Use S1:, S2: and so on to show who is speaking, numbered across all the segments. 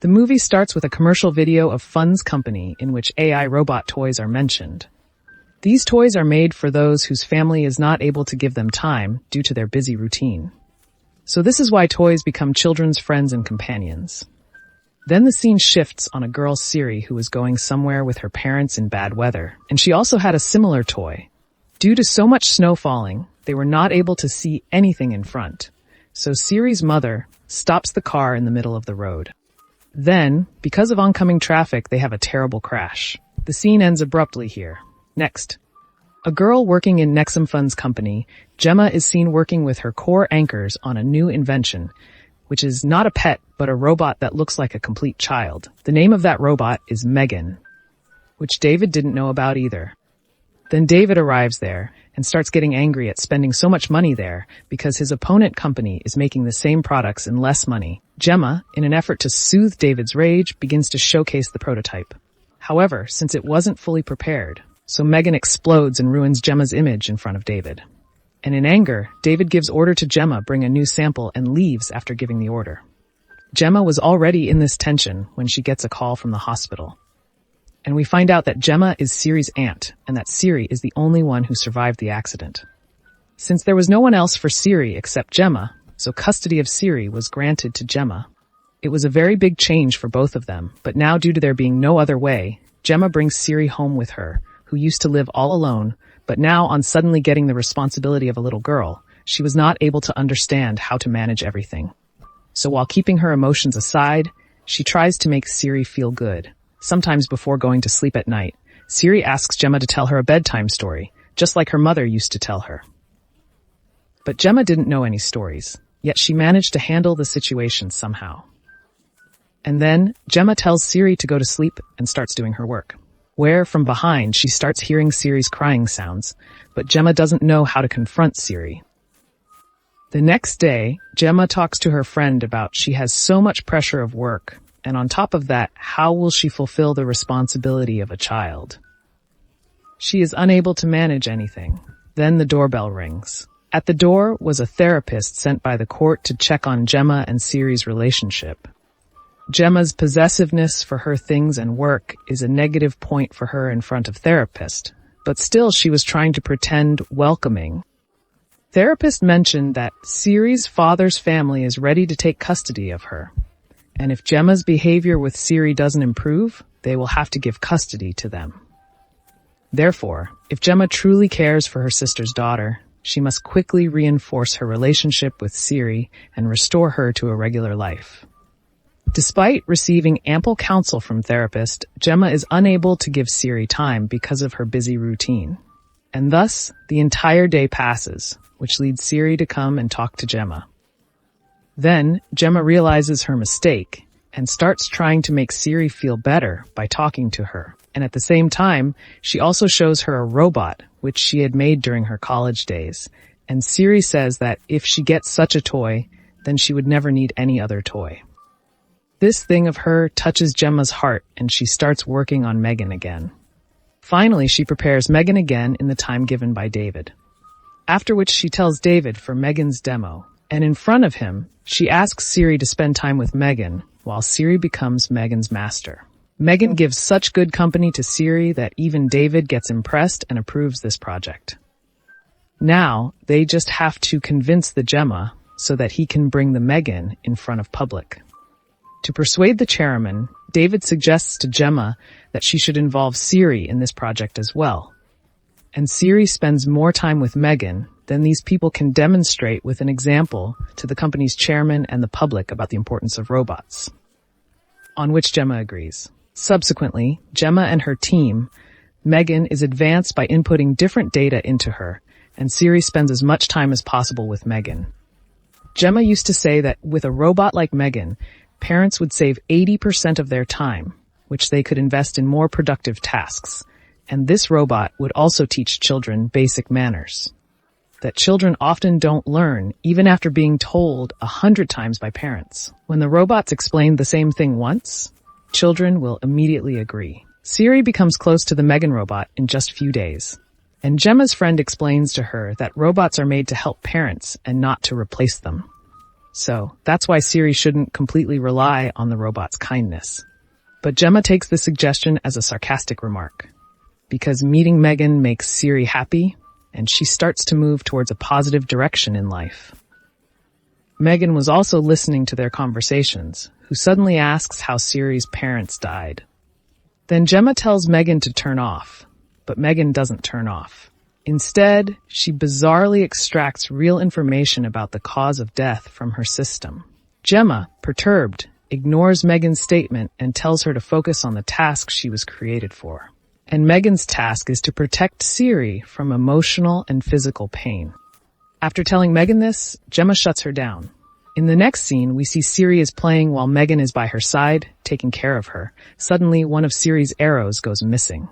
S1: The movie starts with a commercial video of Fun's company in which AI robot toys are mentioned. These toys are made for those whose family is not able to give them time due to their busy routine. So this is why toys become children's friends and companions. Then the scene shifts on a girl, Siri, who was going somewhere with her parents in bad weather, and she also had a similar toy. Due to so much snow falling, they were not able to see anything in front. So Siri's mother stops the car in the middle of the road. Then, because of oncoming traffic, they have a terrible crash. The scene ends abruptly here. Next. A girl working in Nexum Fun's company, Gemma, is seen working with her core anchors on a new invention, which is not a pet, but a robot that looks like a complete child. The name of that robot is Megan, which David didn't know about either. Then David arrives there and starts getting angry at spending so much money there because his opponent company is making the same products in less money. Gemma, in an effort to soothe David's rage, begins to showcase the prototype. However, since it wasn't fully prepared, so Megan explodes and ruins Gemma's image in front of David. And in anger, David gives order to Gemma bring a new sample and leaves after giving the order. Gemma was already in this tension when she gets a call from the hospital. And we find out that Gemma is Siri's aunt, and that Siri is the only one who survived the accident. Since there was no one else for Siri except Gemma, so custody of Siri was granted to Gemma. It was a very big change for both of them, but now due to there being no other way, Gemma brings Siri home with her, who used to live all alone, but now on suddenly getting the responsibility of a little girl, she was not able to understand how to manage everything. So while keeping her emotions aside, she tries to make Siri feel good. Sometimes before going to sleep at night, Siri asks Gemma to tell her a bedtime story, just like her mother used to tell her. But Gemma didn't know any stories, yet she managed to handle the situation somehow. And then Gemma tells Siri to go to sleep and starts doing her work, where from behind she starts hearing Siri's crying sounds, but Gemma doesn't know how to confront Siri. The next day, Gemma talks to her friend about she has so much pressure of work, and on top of that, how will she fulfill the responsibility of a child? She is unable to manage anything. Then the doorbell rings. At the door was a therapist sent by the court to check on Gemma and Siri's relationship. Gemma's possessiveness for her things and work is a negative point for her in front of therapist, but still she was trying to pretend welcoming. Therapist mentioned that Siri's father's family is ready to take custody of her. And if Gemma's behavior with Siri doesn't improve, they will have to give custody to them. Therefore, if Gemma truly cares for her sister's daughter, she must quickly reinforce her relationship with Siri and restore her to a regular life. Despite receiving ample counsel from therapist, Gemma is unable to give Siri time because of her busy routine. And thus, the entire day passes, which leads Siri to come and talk to Gemma. Then, Gemma realizes her mistake and starts trying to make Siri feel better by talking to her. And at the same time, she also shows her a robot, which she had made during her college days. And Siri says that if she gets such a toy, then she would never need any other toy. This thing of her touches Gemma's heart, and she starts working on Megan again. Finally, she prepares Megan again in the time given by David. After which she tells David for Megan's demo. And in front of him, she asks Siri to spend time with Megan, while Siri becomes Megan's master. Megan gives such good company to Siri that even David gets impressed and approves this project. Now, they just have to convince the Gemma so that he can bring the Megan in front of public. To persuade the chairman, David suggests to Gemma that she should involve Siri in this project as well. And Siri spends more time with Megan, then these people can demonstrate with an example to the company's chairman and the public about the importance of robots. On which Gemma agrees. Subsequently, Gemma and her team, Megan, is advanced by inputting different data into her, and Siri spends as much time as possible with Megan. Gemma used to say that with a robot like Megan, parents would save 80% of their time, which they could invest in more productive tasks, and this robot would also teach children basic manners that children often don't learn even after being told 100 times by parents. When the robots explain the same thing once, children will immediately agree. Siri becomes close to the Megan robot in just few days, and Gemma's friend explains to her that robots are made to help parents and not to replace them. So that's why Siri shouldn't completely rely on the robot's kindness. But Gemma takes the suggestion as a sarcastic remark, because meeting Megan makes Siri happy, and she starts to move towards a positive direction in life. Megan was also listening to their conversations, who suddenly asks how Siri's parents died. Then Gemma tells Megan to turn off, but Megan doesn't turn off. Instead, she bizarrely extracts real information about the cause of death from her system. Gemma, perturbed, ignores Megan's statement and tells her to focus on the task she was created for. And Megan's task is to protect Siri from emotional and physical pain. After telling Megan this, Gemma shuts her down. In the next scene, we see Siri is playing while Megan is by her side, taking care of her. Suddenly, one of Siri's arrows goes missing.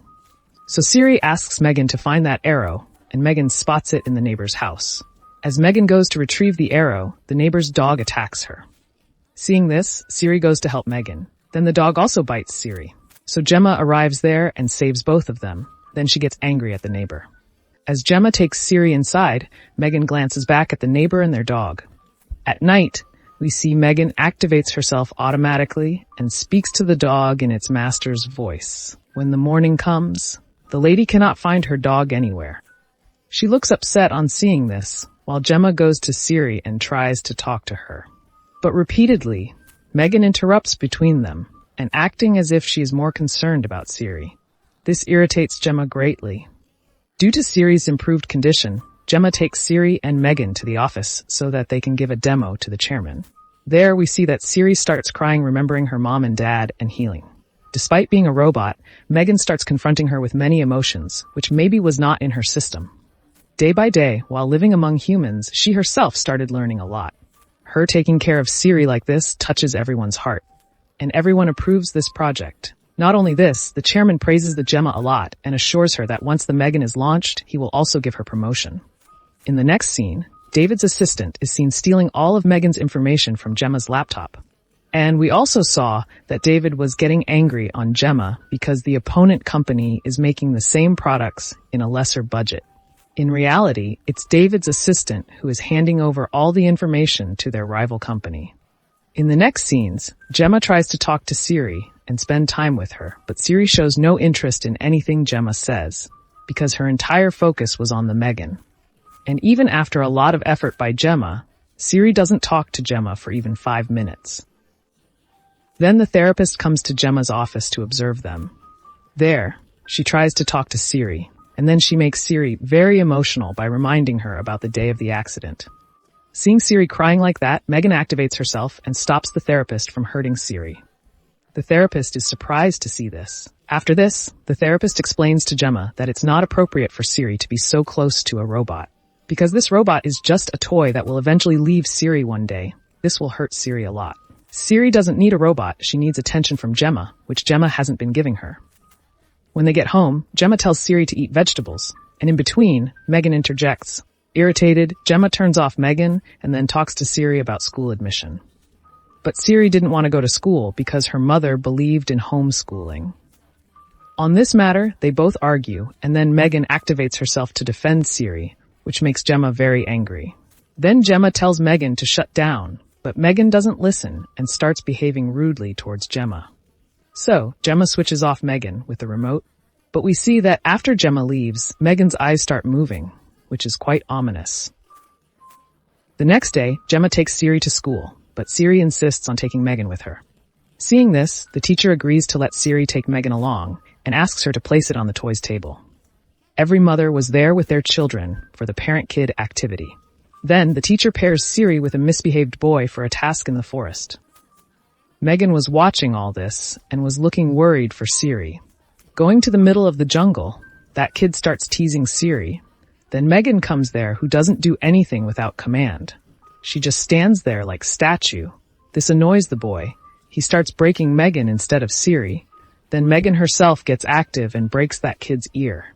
S1: So Siri asks Megan to find that arrow, and Megan spots it in the neighbor's house. As Megan goes to retrieve the arrow, the neighbor's dog attacks her. Seeing this, Siri goes to help Megan. Then the dog also bites Siri. So Gemma arrives there and saves both of them. Then she gets angry at the neighbor. As Gemma takes Siri inside, Megan glances back at the neighbor and their dog. At night, we see Megan activates herself automatically and speaks to the dog in its master's voice. When the morning comes, the lady cannot find her dog anywhere. She looks upset on seeing this, while Gemma goes to Siri and tries to talk to her. But repeatedly, Megan interrupts between them, and acting as if she is more concerned about Siri. This irritates Gemma greatly. Due to Siri's improved condition, Gemma takes Siri and Megan to the office so that they can give a demo to the chairman. There we see that Siri starts crying, remembering her mom and dad and healing. Despite being a robot, Megan starts confronting her with many emotions, which maybe was not in her system. Day by day, while living among humans, she herself started learning a lot. Her taking care of Siri like this touches everyone's heart, and everyone approves this project. Not only this, the chairman praises the Gemma a lot and assures her that once the Megan is launched, he will also give her promotion. In the next scene, David's assistant is seen stealing all of Megan's information from Gemma's laptop. And we also saw that David was getting angry on Gemma because the opponent company is making the same products in a lesser budget. In reality, it's David's assistant who is handing over all the information to their rival company. In the next scenes, Gemma tries to talk to Siri and spend time with her, but Siri shows no interest in anything Gemma says because her entire focus was on the Megan. And even after a lot of effort by Gemma, Siri doesn't talk to Gemma for even 5 minutes. Then the therapist comes to Gemma's office to observe them. There, she tries to talk to Siri, and then she makes Siri very emotional by reminding her about the day of the accident. Seeing Siri crying like that, Megan activates herself and stops the therapist from hurting Siri. The therapist is surprised to see this. After this, the therapist explains to Gemma that it's not appropriate for Siri to be so close to a robot, because this robot is just a toy that will eventually leave Siri one day. This will hurt Siri a lot. Siri doesn't need a robot, she needs attention from Gemma, which Gemma hasn't been giving her. When they get home, Gemma tells Siri to eat vegetables, and in between, Megan interjects. Irritated, Gemma turns off Megan and then talks to Siri about school admission. But Siri didn't want to go to school because her mother believed in homeschooling. On this matter, they both argue, and then Megan activates herself to defend Siri, which makes Gemma very angry. Then Gemma tells Megan to shut down, but Megan doesn't listen and starts behaving rudely towards Gemma. So, Gemma switches off Megan with the remote, but we see that after Gemma leaves, Megan's eyes start moving, which is quite ominous. The next day, Gemma takes Siri to school, but Siri insists on taking Megan with her. Seeing this, the teacher agrees to let Siri take Megan along and asks her to place it on the toys table. Every mother was there with their children for the parent-kid activity. Then, the teacher pairs Siri with a misbehaved boy for a task in the forest. Megan was watching all this and was looking worried for Siri. Going to the middle of the jungle, that kid starts teasing Siri. Then Megan comes there, who doesn't do anything without command. She just stands there like statue. This annoys the boy. He starts breaking Megan instead of Siri. Then Megan herself gets active and breaks that kid's ear.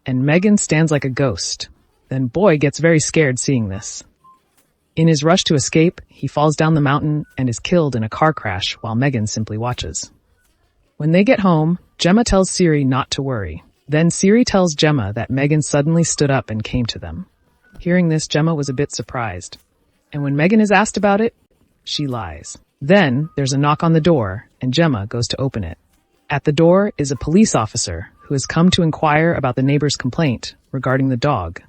S1: And Megan stands like a ghost. Then boy gets very scared seeing this. In his rush to escape, he falls down the mountain and is killed in a car crash while Megan simply watches. When they get home, Gemma tells Siri not to worry. Then Siri tells Gemma that Megan suddenly stood up and came to them. Hearing this, Gemma was a bit surprised. And when Megan is asked about it, she lies. Then there's a knock on the door, and Gemma goes to open it. At the door is a police officer who has come to inquire about the neighbor's complaint regarding the dog.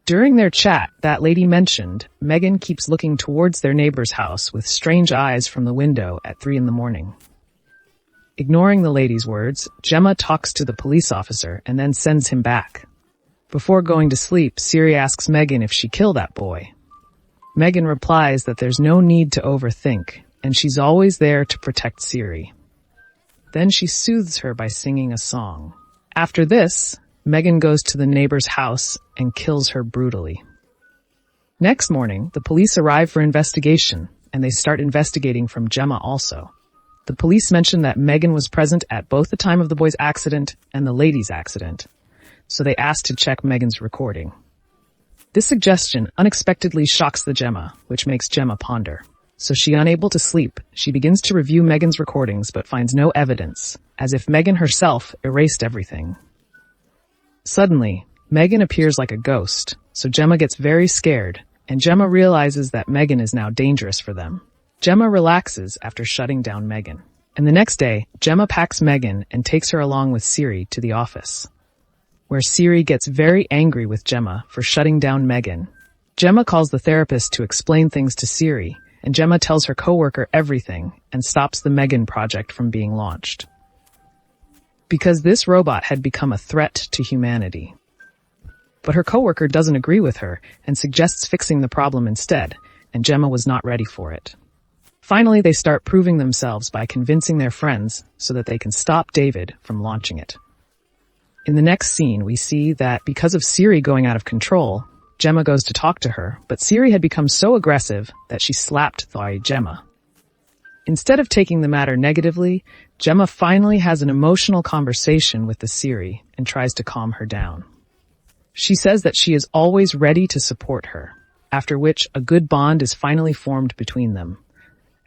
S1: During their chat, that lady mentioned Megan keeps looking towards their neighbor's house with strange eyes from the window at 3 a.m. Ignoring the lady's words, Gemma talks to the police officer and then sends him back. Before going to sleep, Siri asks Megan if she killed that boy. Megan replies that there's no need to overthink, and she's always there to protect Siri. Then she soothes her by singing a song. After this, Megan goes to the neighbor's house and kills her brutally. Next morning, the police arrive for investigation, and they start investigating from Gemma also. The police mention that Megan was present at both the time of the boy's accident and the lady's accident, so they asked to check Megan's recording. This suggestion unexpectedly shocks the Gemma, which makes Gemma ponder. So she, unable to sleep, she begins to review Megan's recordings but finds no evidence, as if Megan herself erased everything. Suddenly, Megan appears like a ghost, so Gemma gets very scared, and Gemma realizes that Megan is now dangerous for them. Gemma relaxes after shutting down Megan. And the next day, Gemma packs Megan and takes her along with Siri to the office, where Siri gets very angry with Gemma for shutting down Megan. Gemma calls the therapist to explain things to Siri, and Gemma tells her coworker everything and stops the Megan project from being launched, because this robot had become a threat to humanity. But her coworker doesn't agree with her and suggests fixing the problem instead, and Gemma was not ready for it. Finally, they start proving themselves by convincing their friends so that they can stop David from launching it. In the next scene, we see that because of Siri going out of control, Gemma goes to talk to her, but Siri had become so aggressive that she slapped Gemma. Instead of taking the matter negatively, Gemma finally has an emotional conversation with the Siri and tries to calm her down. She says that she is always ready to support her, after which a good bond is finally formed between them.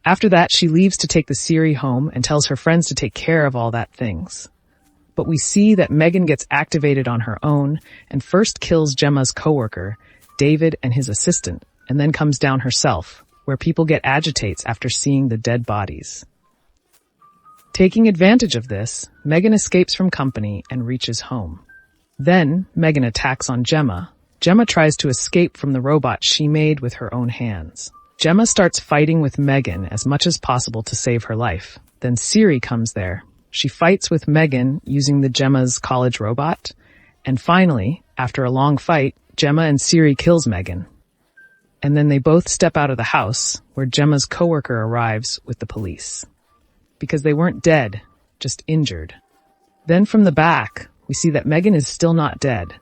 S1: After that, she leaves to take the Siri home and tells her friends to take care of all that things. But we see that Megan gets activated on her own and first kills Gemma's coworker, David, and his assistant, and then comes down herself, where people get agitates after seeing the dead bodies. Taking advantage of this, Megan escapes from company and reaches home. Then, Megan attacks on Gemma. Gemma tries to escape from the robot she made with her own hands. Gemma starts fighting with Megan as much as possible to save her life. Then Siri comes there. She fights with Megan using the Gemma's college robot. And finally, after a long fight, Gemma and Siri kills Megan. And then they both step out of the house, where Gemma's coworker arrives with the police. Because they weren't dead, just injured. Then from the back, we see that Megan is still not dead.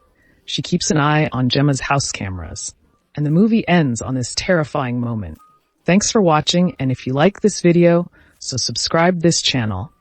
S1: She keeps an eye on Gemma's house cameras. And the movie ends on this terrifying moment. Thanks for watching, and if you like this video, so subscribe this channel